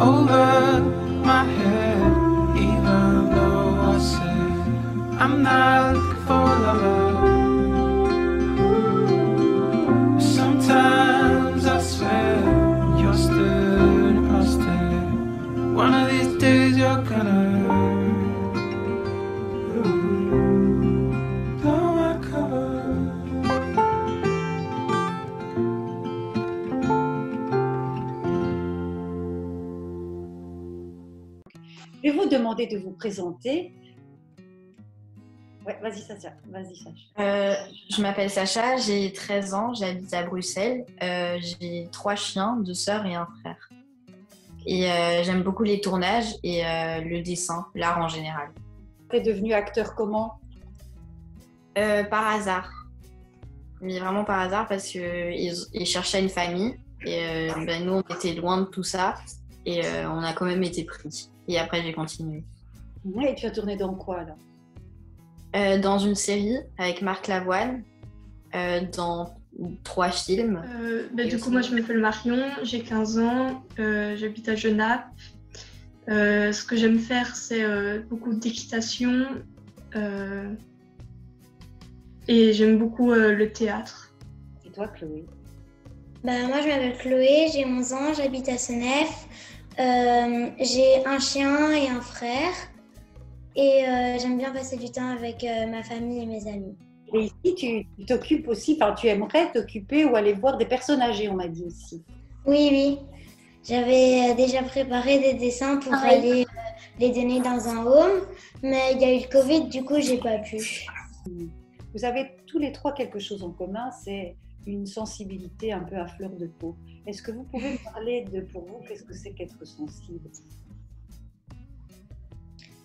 over my head, even though I said I'm not looking for love. Sometimes I swear you're still imposter. One of these days you're gonna blow my cover. Je vais vous demander de vous présenter. Ouais, vas-y, Sacha. Je m'appelle Sacha, j'ai 13 ans, j'habite à Bruxelles. J'ai 3 chiens, 2 sœurs et un frère. Et j'aime beaucoup les tournages et le dessin, l'art en général. Tu es devenu acteur comment? Par hasard. Mais vraiment par hasard parce qu'ils cherchaient une famille. Et nous, on était loin de tout ça. Et on a quand même été pris. Et après, j'ai continué. Et tu as tourné dans quoi, là? Dans une série avec Marc Lavoine, dans 3 films. Du coup, moi, je m'appelle Marion, j'ai 15 ans, j'habite à Genappe. Ce que j'aime faire, c'est beaucoup d'équitation et j'aime beaucoup le théâtre. Et toi, Chloé? Moi, je m'appelle Chloé, j'ai 11 ans, j'habite à Senef. J'ai un chien et un frère. Et j'aime bien passer du temps avec ma famille et mes amis. Et ici, tu t'occupes aussi, enfin, tu aimerais t'occuper ou aller voir des personnes âgées, on m'a dit aussi. Oui. J'avais déjà préparé des dessins pour aller les donner dans un home, mais il y a eu le Covid, du coup, j'ai pas pu. Vous avez tous les 3 quelque chose en commun, c'est une sensibilité un peu à fleur de peau. Est-ce que vous pouvez me parler de, pour vous, qu'est-ce que c'est qu'être sensible?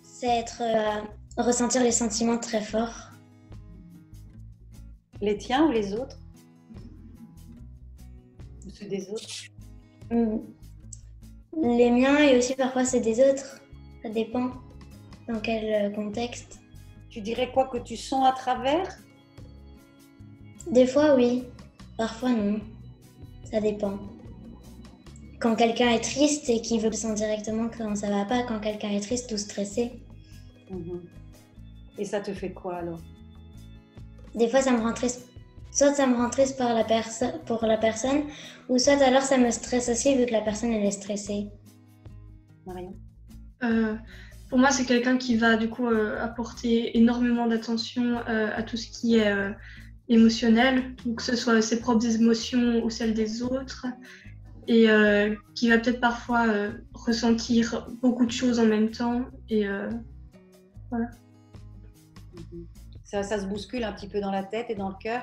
C'est ressentir les sentiments très forts. Les tiens ou les autres? Ou ceux des autres? Les miens et aussi parfois ceux des autres. Ça dépend dans quel contexte. Tu dirais quoi que tu sens à travers? Des fois oui, parfois non. Ça dépend. Quand quelqu'un est triste et qu'il veut le sentir directement quand ça va pas, quand quelqu'un est triste ou stressé. Et ça te fait quoi alors? Des fois ça me rend triste. Soit ça me rend triste pour la personne, ou soit alors ça me stresse aussi vu que la personne elle est stressée. Marion? Pour moi, c'est quelqu'un qui va du coup apporter énormément d'attention à tout ce qui est émotionnel, donc que ce soit ses propres émotions ou celles des autres, et qui va peut-être parfois ressentir beaucoup de choses en même temps. Et voilà. Ça se bouscule un petit peu dans la tête et dans le cœur?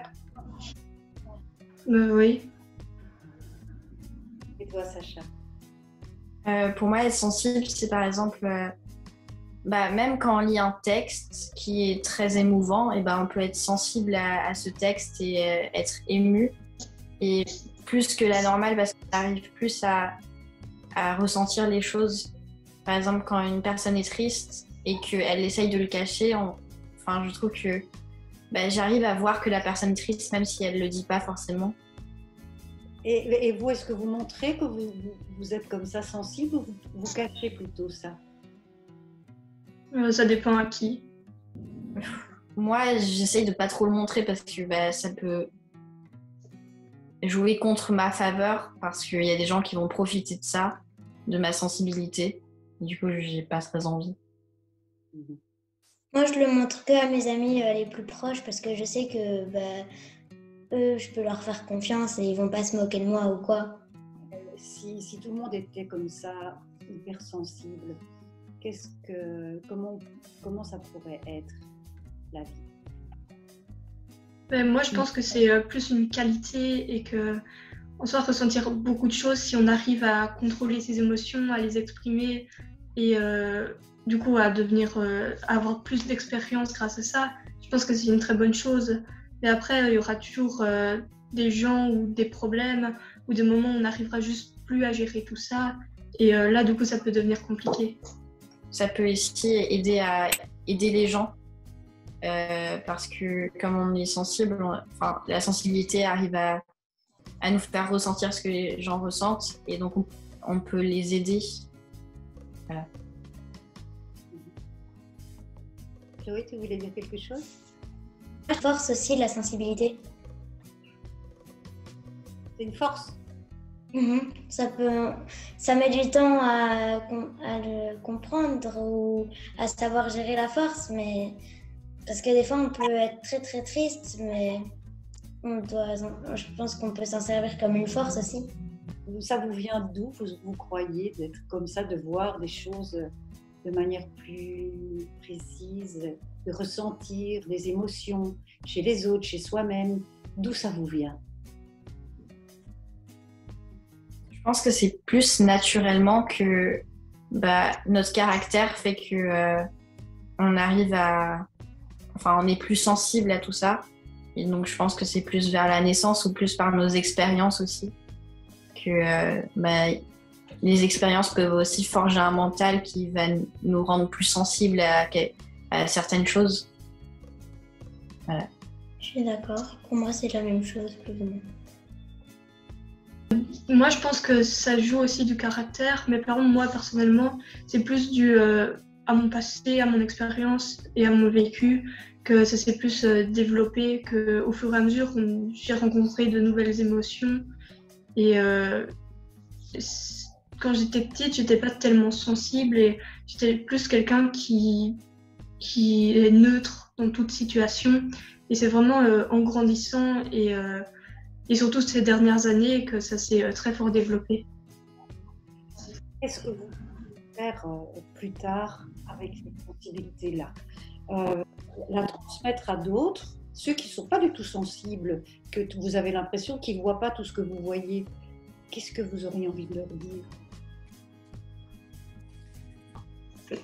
Oui. Et toi, Sacha? Pour moi, être sensible, c'est par exemple, même quand on lit un texte qui est très émouvant, et on peut être sensible à ce texte et être ému. Et plus que la normale, parce qu'on arrive plus à ressentir les choses. Par exemple, quand une personne est triste et qu'elle essaye de le cacher, je trouve que j'arrive à voir que la personne est triste, même si elle ne le dit pas forcément. Et vous, est-ce que vous montrez que vous êtes comme ça sensible ou vous cachez plutôt ça? Ça dépend à qui. Moi, j'essaye de pas trop le montrer parce que ça peut jouer contre ma faveur, parce qu'il y a des gens qui vont profiter de ça, de ma sensibilité. Du coup, j'ai pas très envie. Moi, je le montre que à mes amis les plus proches parce que je sais que eux, je peux leur faire confiance et ils vont pas se moquer de moi ou quoi. Si tout le monde était comme ça, hypersensible, comment ça pourrait être la vie? Moi, je pense que c'est plus une qualité et qu'on doit ressentir beaucoup de choses si on arrive à contrôler ses émotions, à les exprimer et du coup à avoir plus d'expérience grâce à ça. Je pense que c'est une très bonne chose. Mais après, il y aura toujours des gens ou des problèmes ou des moments où on n'arrivera juste plus à gérer tout ça. Et là, du coup, ça peut devenir compliqué. Ça peut aussi aider à aider les gens. Parce que comme on est sensible, la sensibilité arrive à à nous faire ressentir ce que les gens ressentent et donc on peut les aider. Voilà. Chloé, tu voulais dire quelque chose? La force aussi, la sensibilité. C'est une force. Ça met du temps à le comprendre ou à savoir gérer la force, mais parce que des fois on peut être très très triste, mais je pense qu'on peut s'en servir comme une force aussi. Ça vous vient d'où, vous croyez, d'être comme ça, de voir des choses de manière plus précise, de ressentir des émotions chez les autres, chez soi-même? D'où ça vous vient? Je pense que c'est plus naturellement que notre caractère fait que on arrive on est plus sensible à tout ça. Et donc je pense que c'est plus vers la naissance ou plus par nos expériences aussi. Que les expériences peuvent aussi forger un mental qui va nous rendre plus sensibles à certaines choses. Voilà. Je suis d'accord. Pour moi, c'est la même chose, plus ou moins. Moi, je pense que ça joue aussi du caractère, mais par contre, moi, personnellement, c'est plus dû à mon passé, à mon expérience et à mon vécu, que ça s'est plus développé, qu'au fur et à mesure, j'ai rencontré de nouvelles émotions. Et quand j'étais petite, j'étais pas tellement sensible et j'étais plus quelqu'un qui est neutre dans toute situation. Et c'est vraiment en grandissant et surtout ces dernières années que ça s'est très fort développé. Qu'est-ce que vous voulez faire plus tard avec cette sensibilité-là? La transmettre à d'autres, ceux qui ne sont pas du tout sensibles, que vous avez l'impression qu'ils ne voient pas tout ce que vous voyez. Qu'est-ce que vous auriez envie de leur dire?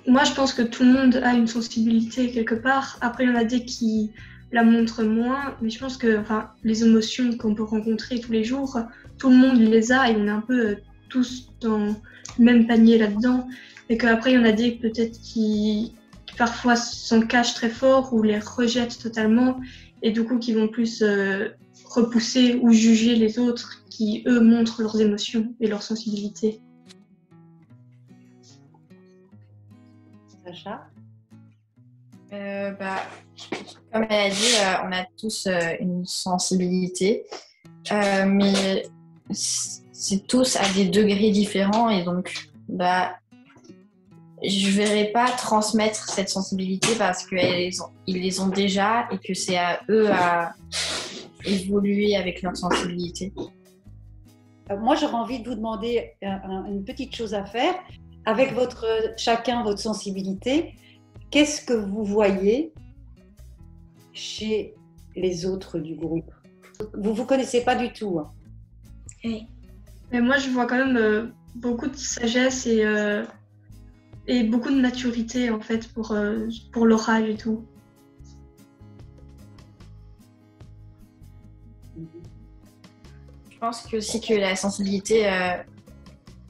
Moi, je pense que tout le monde a une sensibilité quelque part. Après, il y en a des qui la montrent moins, mais je pense que les émotions qu'on peut rencontrer tous les jours, tout le monde les a et on est un peu tous dans le même panier là-dedans. Et qu'après, il y en a des peut-être qui parfois s'en cachent très fort ou les rejettent totalement et du coup qui vont plus repousser ou juger les autres qui, eux, montrent leurs émotions et leur sensibilité. Sacha? Comme elle a dit, on a tous une sensibilité, mais c'est tous à des degrés différents et donc je ne verrai pas transmettre cette sensibilité parce qu'ils les ont déjà et que c'est à eux à évoluer avec leur sensibilité. Moi, j'aurais envie de vous demander une petite chose à faire. Avec chacun votre sensibilité, qu'est-ce que vous voyez chez les autres du groupe? Vous ne vous connaissez pas du tout. Hein. Oui. Mais moi, je vois quand même beaucoup de sagesse et beaucoup de maturité en fait pour leur âge et tout. Je pense que aussi que la sensibilité,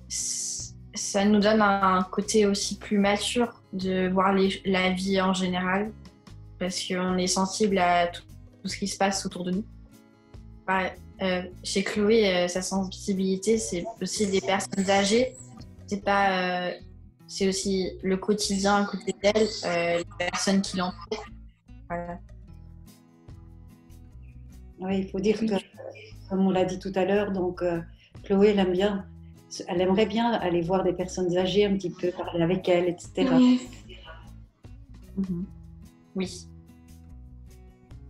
ça nous donne un côté aussi plus mature de voir la vie en général, parce qu'on est sensible à tout ce qui se passe autour de nous. Chez Chloé, sa sensibilité, c'est aussi des personnes âgées. C'est aussi le quotidien à côté d'elle, les personnes qui l'entourent. Voilà. Oui, il faut dire que, comme on l'a dit tout à l'heure, donc Chloé, elle aimerait bien aller voir des personnes âgées, un petit peu parler avec elles, etc. Oui. Oui.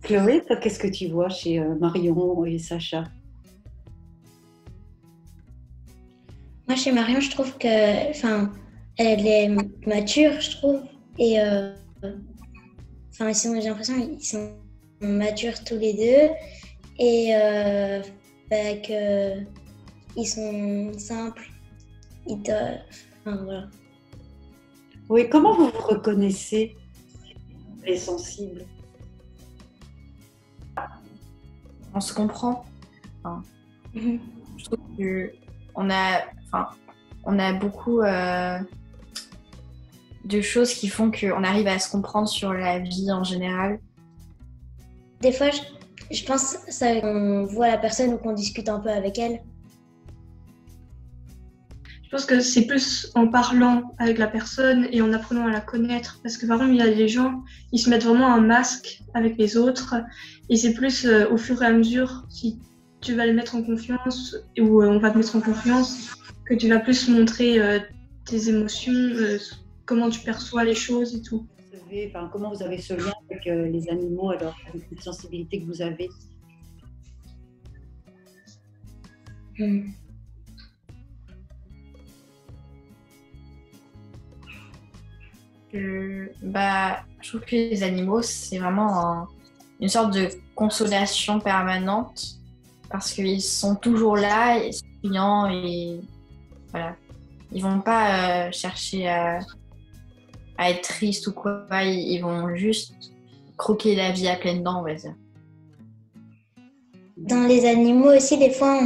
Chloé, toi, qu'est-ce que tu vois chez Marion et Sacha? Moi, chez Marion, je trouve que, elle est mature, je trouve, et j'ai l'impression qu'ils sont matures tous les deux et qu'ils sont simples. Voilà. Oui, comment vous vous reconnaissez, les sensibles? On se comprend. Je trouve qu'on a beaucoup de choses qui font qu'on arrive à se comprendre sur la vie en général. Des fois, Je pense que ça qu'on voit la personne ou qu'on discute un peu avec elle. Je pense que c'est plus en parlant avec la personne et en apprenant à la connaître. Parce que par exemple, il y a des gens, ils se mettent vraiment un masque avec les autres. Et c'est plus au fur et à mesure, si tu vas les mettre en confiance ou on va te mettre en confiance, que tu vas plus montrer tes émotions, comment tu perçois les choses et tout. Comment vous avez ce lien avec les animaux, alors, avec cette sensibilité que vous avez? Je trouve que les animaux, c'est vraiment une sorte de consolation permanente parce qu'ils sont toujours là, et souriants et voilà. Ils vont pas chercher à être tristes ou quoi, ils vont juste croquer la vie à pleines dents, on va dire. Dans les animaux aussi, des fois,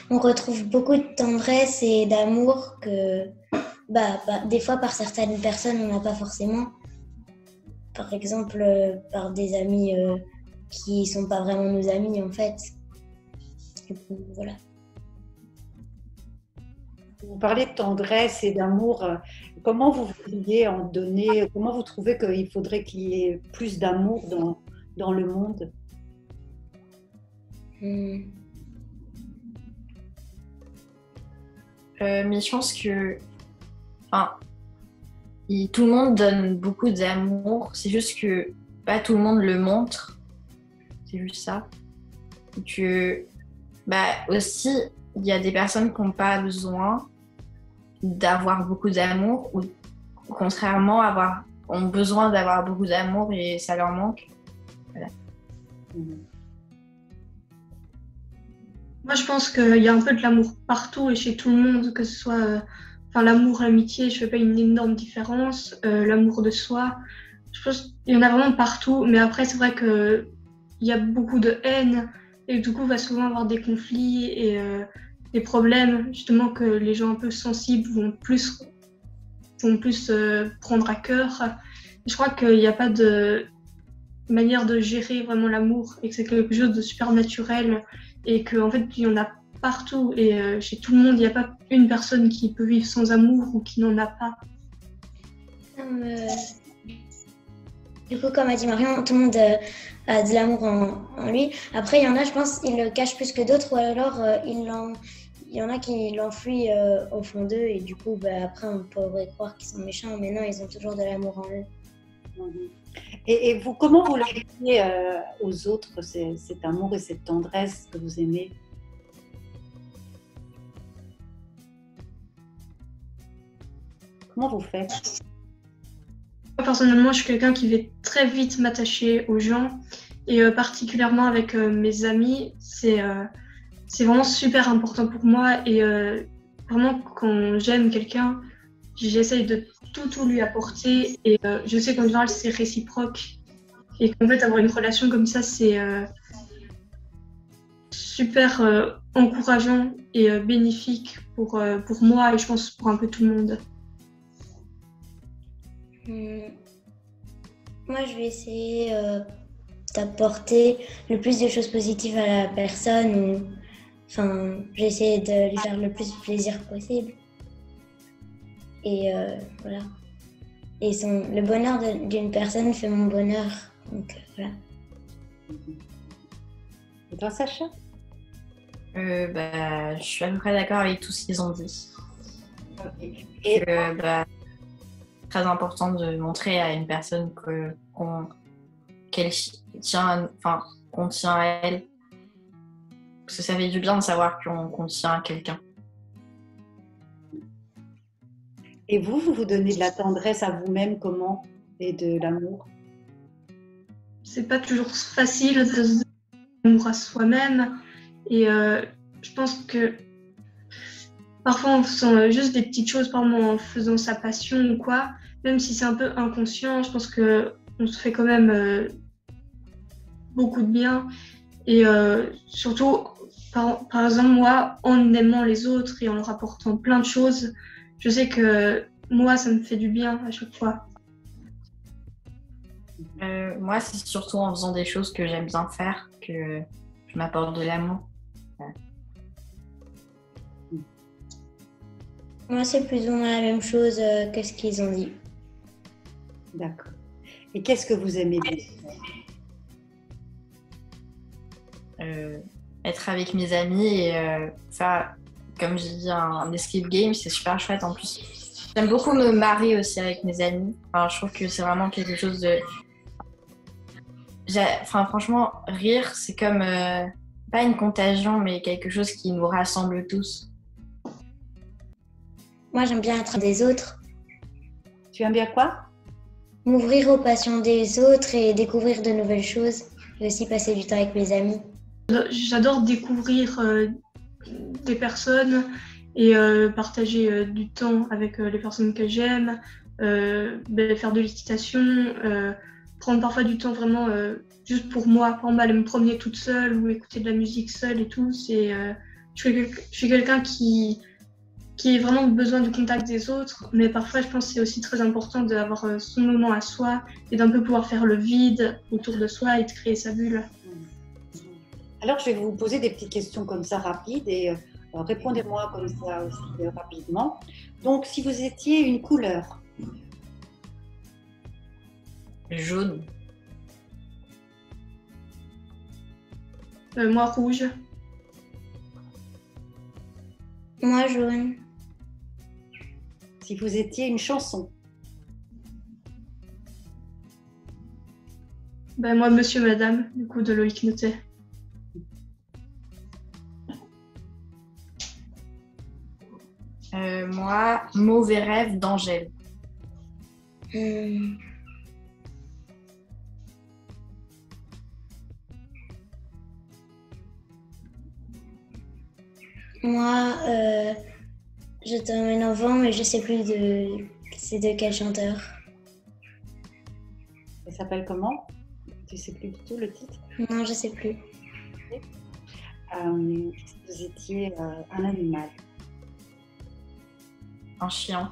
on retrouve beaucoup de tendresse et d'amour que des fois par certaines personnes on n'a pas forcément. Par exemple, par des amis qui sont pas vraiment nos amis en fait. Du coup, voilà. Vous parlez de tendresse et d'amour. Comment vous voudriez en donner? Comment vous trouvez qu'il faudrait qu'il y ait plus d'amour dans le monde? Mais je pense que tout le monde donne beaucoup d'amour, c'est juste que pas tout le monde le montre, c'est juste ça. Et que aussi il y a des personnes qui n'ont pas besoin d'avoir beaucoup d'amour ou contrairement ont besoin d'avoir beaucoup d'amour et ça leur manque. Voilà. Moi, je pense qu'il y a un peu de l'amour partout et chez tout le monde, que ce soit l'amour, l'amitié, je ne fais pas une énorme différence, l'amour de soi. Je pense qu'il y en a vraiment partout, mais après, c'est vrai qu'il y a beaucoup de haine et du coup, il va souvent avoir des conflits et des problèmes, justement, que les gens un peu sensibles vont plus prendre à cœur. Je crois qu'il n'y a pas de manière de gérer vraiment l'amour et que c'est quelque chose de super naturel et qu'en fait, il y en a partout et chez tout le monde, il n'y a pas une personne qui peut vivre sans amour ou qui n'en a pas. Du coup, comme a dit Marion, tout le monde a de l'amour en lui. Après, il y en a, je pense, ils le cachent plus que d'autres ou alors il y en a qui l'enfuient au fond d'eux et du coup, après, on pourrait croire qu'ils sont méchants, mais non, ils ont toujours de l'amour en eux. Et vous, comment vous l'expliquez aux autres, cet amour et cette tendresse que vous aimez? Comment vous faites? Personnellement, je suis quelqu'un qui va très vite m'attacher aux gens et particulièrement avec mes amis, c'est vraiment super important pour moi et vraiment quand j'aime quelqu'un, j'essaye de tout lui apporter et je sais qu'en général c'est réciproque et qu'en fait avoir une relation comme ça c'est super encourageant et bénéfique pour moi et je pense pour un peu tout le monde. Moi, je vais essayer d'apporter le plus de choses positives à la personne. J'ai essayé de lui faire le plus de plaisir possible. Et voilà. Et le bonheur d'une personne fait mon bonheur. Donc voilà. Et toi, Sacha? Je suis à peu près d'accord avec tout ce qu'ils ont dit. Okay. Très important de montrer à une personne qu'on tient à elle. Parce que ça fait du bien de savoir qu'on tient à quelqu'un. Et vous donnez de la tendresse à vous-même comment? Et de l'amour? C'est pas toujours facile de se donner l'amour à soi-même. Et je pense que parfois en faisant juste des petites choses, par exemple en faisant sa passion ou quoi, même si c'est un peu inconscient, je pense qu'on se fait quand même beaucoup de bien. Et surtout, par exemple, moi, en aimant les autres et en leur apportant plein de choses, je sais que moi, ça me fait du bien à chaque fois. Moi, c'est surtout en faisant des choses que j'aime bien faire que je m'apporte de l'amour. Moi, c'est plus ou moins la même chose que ce qu'ils ont dit. D'accord. Et qu'est-ce que vous aimez bien? Être avec mes amis et faire, comme j'ai dit, un escape game, c'est super chouette en plus. J'aime beaucoup me marrer aussi avec mes amis. Enfin, je trouve que c'est vraiment quelque chose de... Enfin, franchement, rire, c'est comme, pas une contagion, mais quelque chose qui nous rassemble tous. Moi, j'aime bien être des autres, Tu aimes bien quoi? m'ouvrir aux passions des autres et découvrir de nouvelles choses. Et aussi passer du temps avec mes amis. J'adore découvrir des personnes et partager du temps avec les personnes que j'aime, faire de l'équitation, prendre parfois du temps vraiment juste pour moi, par exemple aller me promener toute seule ou écouter de la musique seule et tout. Je suis quelqu'un qui a vraiment besoin du contact des autres, mais parfois je pense que c'est aussi très important d'avoir son moment à soi et d'un peu pouvoir faire le vide autour de soi et de créer sa bulle. Alors, je vais vous poser des petites questions comme ça rapides et répondez-moi comme ça aussi rapidement. Donc, si vous étiez une couleur, Jaune. Moi, rouge. Moi, jaune. si vous étiez une chanson, Moi, Monsieur, Madame, du coup, de Loïc Notet. Moi, Mauvais rêve d'Angèle. Moi, je t'emmène en vent, mais je sais plus c'est de quel chanteur. elle s'appelle comment? Tu sais plus du tout le titre? Non, je sais plus. Si vous étiez un animal, Un chien.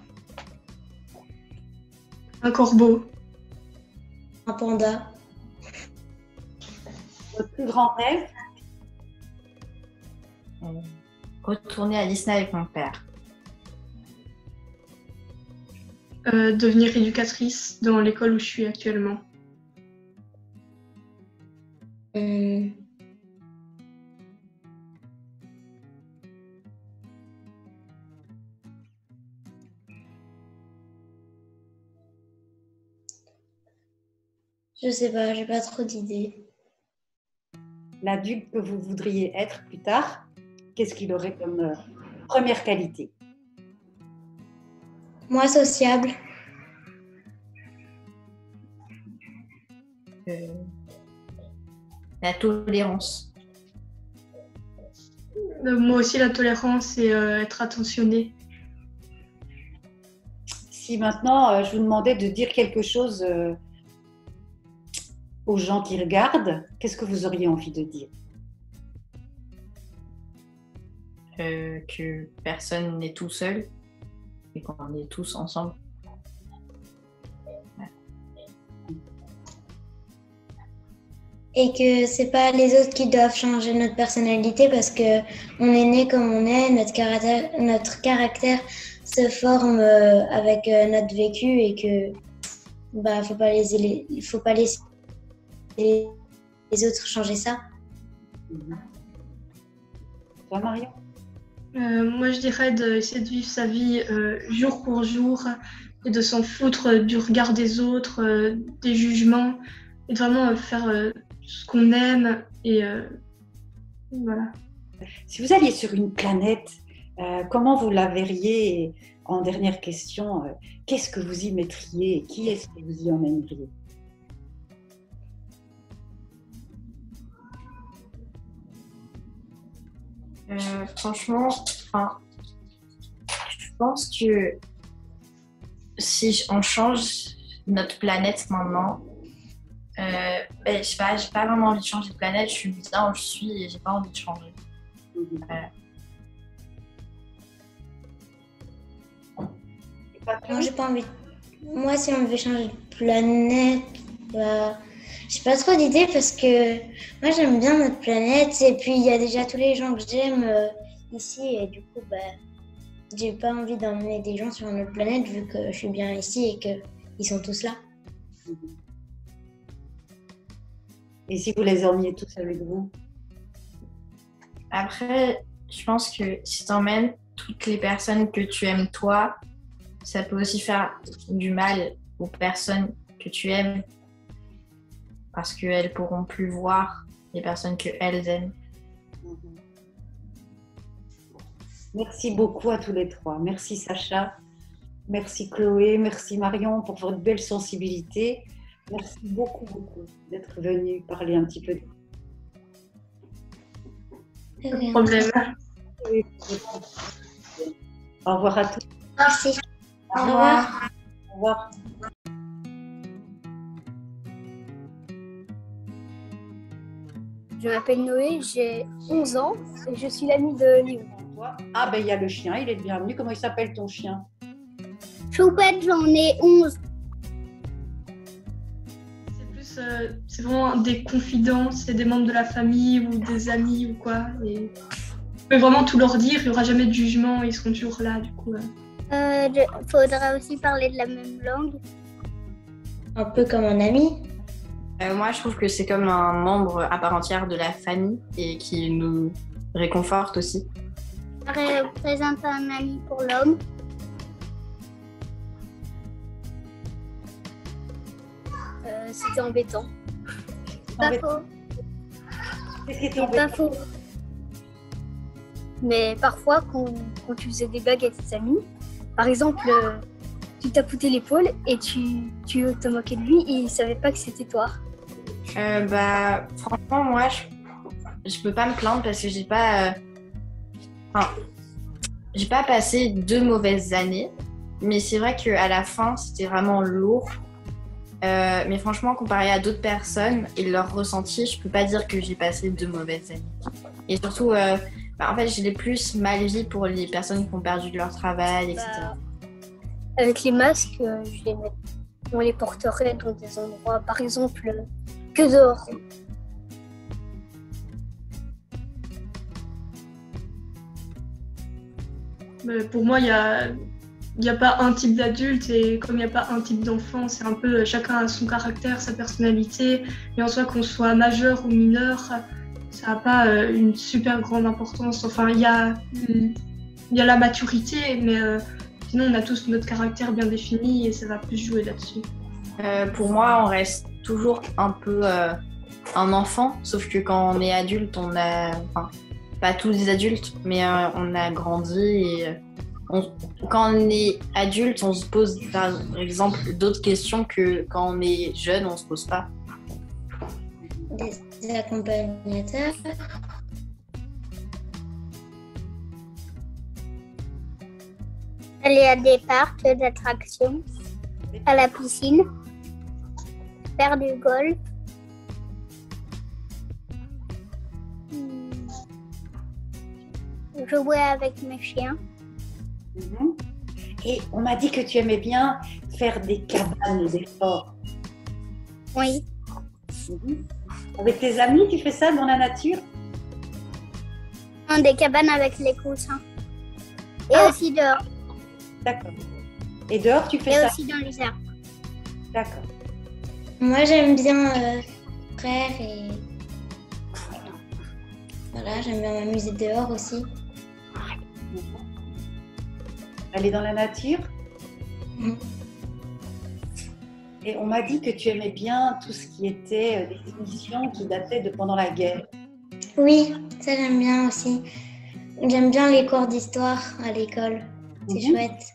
Un corbeau. Un panda. votre plus grand rêve? Retourner à Disney avec mon père. Devenir éducatrice dans l'école où je suis actuellement. Je sais pas, j'ai pas trop d'idées. L'adulte que vous voudriez être plus tard, qu'est-ce qu'il aurait comme première qualité? Moi, sociable. La tolérance. Moi aussi, la tolérance et être attentionné. Si maintenant je vous demandais de dire quelque chose aux gens qui regardent, qu'est-ce que vous auriez envie de dire? Que personne n'est tout seul et qu'on est tous ensemble. Et que c'est pas les autres qui doivent changer notre personnalité parce que on est né comme on est, notre caractère se forme avec notre vécu et que faut pas laisser les autres changer ça. Toi, Marion? Moi, je dirais d'essayer de vivre sa vie jour pour jour et de s'en foutre du regard des autres, des jugements et de vraiment faire ce qu'on aime et voilà. Si vous alliez sur une planète, comment vous la verriez? Et en dernière question, qu'est-ce que vous y mettriez et qui est-ce que vous y emmèneriez? Franchement, je pense que si on change notre planète maintenant, je sais pas, j'ai pas vraiment envie de changer de planète, je suis bien où je suis et j'ai pas envie de changer. Non, j'ai pas envie. Moi, si on devait changer de planète, Bah, j'ai pas trop d'idées parce que moi j'aime bien notre planète et puis il y a déjà tous les gens que j'aime ici et du coup j'ai pas envie d'emmener des gens sur une autre planète vu que je suis bien ici et qu'ils sont tous là. Et si vous les emmeniez tous avec vous? Après, je pense que si t'emmènes toutes les personnes que tu aimes toi, ça peut aussi faire du mal aux personnes que tu aimes parce qu'elles pourront plus voir les personnes qu'elles aiment. Merci beaucoup à tous les trois. Merci Sacha, merci Chloé, merci Marion pour votre belle sensibilité. Merci beaucoup, beaucoup d'être venus parler un petit peu de Pas de problème. Au revoir à tous. Merci. Au revoir. Au revoir. Je m'appelle Noé, j'ai 11 ans et je suis l'amie de Léo. Ah ben il y a le chien, il est le bienvenu. Comment il s'appelle ton chien? Choupette, j'en ai 11. C'est vraiment des confidents, c'est des membres de la famille ou des amis ou quoi. Et on peut vraiment tout leur dire, il n'y aura jamais de jugement, ils seront toujours là du coup. Faudra aussi parler de la même langue. Un peu comme un ami. Moi, je trouve que c'est comme un membre à part entière de la famille et qui nous réconforte aussi. Ça représente un ami pour l'homme. C'était embêtant. Pas faux. Qu'est-ce qui était C'est pas faux. Mais parfois, quand tu faisais des blagues avec tes amis, par exemple, tu tapotais l'épaule et tu te moquais de lui et il savait pas que c'était toi. Franchement, moi, je peux pas me plaindre parce que j'ai pas passé 2 mauvaises années. Mais c'est vrai qu'à la fin, c'était vraiment lourd. Mais franchement, comparé à d'autres personnes et leur ressenti, je peux pas dire que j'ai passé 2 mauvaises années. Et surtout, en fait, je l'ai plus mal vie pour les personnes qui ont perdu leur travail, etc. Avec les masques, on les porterait dans des endroits, par exemple, que dehors. Mais pour moi, il n'y a pas un type d'adulte et comme il n'y a pas un type d'enfant, c'est un peu chacun a son caractère, sa personnalité. Et en soi, qu'on soit majeur ou mineur, ça n'a pas une super grande importance. Enfin, il y a la maturité, mais sinon, on a tous notre caractère bien défini et ça va plus jouer là-dessus. Pour moi, on reste toujours un peu un enfant, sauf que quand on est adulte, on a... Enfin, pas tous les adultes, mais on a grandi et... Quand on est adulte, on se pose par exemple d'autres questions que quand on est jeune, on se pose pas. Des accompagnateurs. Aller à des parcs d'attractions, à la piscine, faire du golf. Jouer avec mes chiens. Et on m'a dit que tu aimais bien faire des cabanes, des forts. Oui. Avec tes amis, tu fais ça dans la nature? Des cabanes avec les coussins. Et aussi dehors. D'accord. Et dehors, tu fais et ça? Et aussi dans les arbres. D'accord. Moi, j'aime bien frère et... Voilà, j'aime bien m'amuser dehors aussi. Aller dans la nature. Et on m'a dit que tu aimais bien tout ce qui était des émissions qui dataient de pendant la guerre. Oui, ça j'aime bien aussi. J'aime bien les cours d'histoire à l'école. C'est chouette.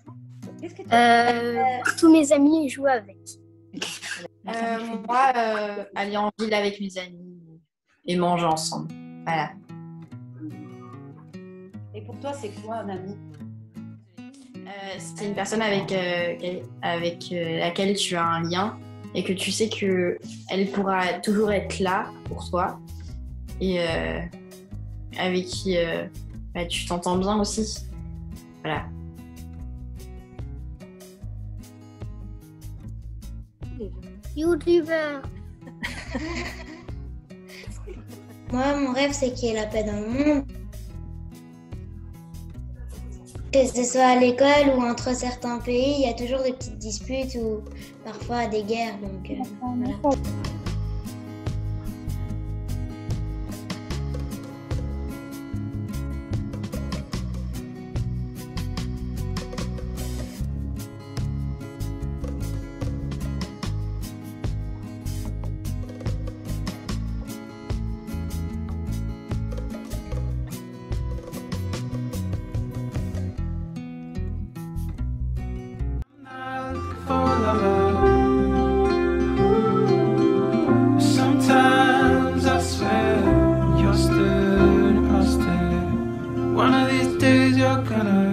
Tous mes amis jouent avec. Moi, aller en ville avec mes amis et manger ensemble. Voilà. Et pour toi, c'est quoi un ami? C'est une personne avec laquelle tu as un lien et que tu sais qu'elle pourra toujours être là pour toi et avec qui tu t'entends bien aussi. Voilà. YouTuber. Moi, mon rêve, c'est qu'il y ait la paix dans le monde. Que ce soit à l'école ou entre certains pays, il y a toujours des petites disputes ou parfois des guerres. Donc, voilà. For love. Sometimes I swear you're still an imposter. One of these days you're gonna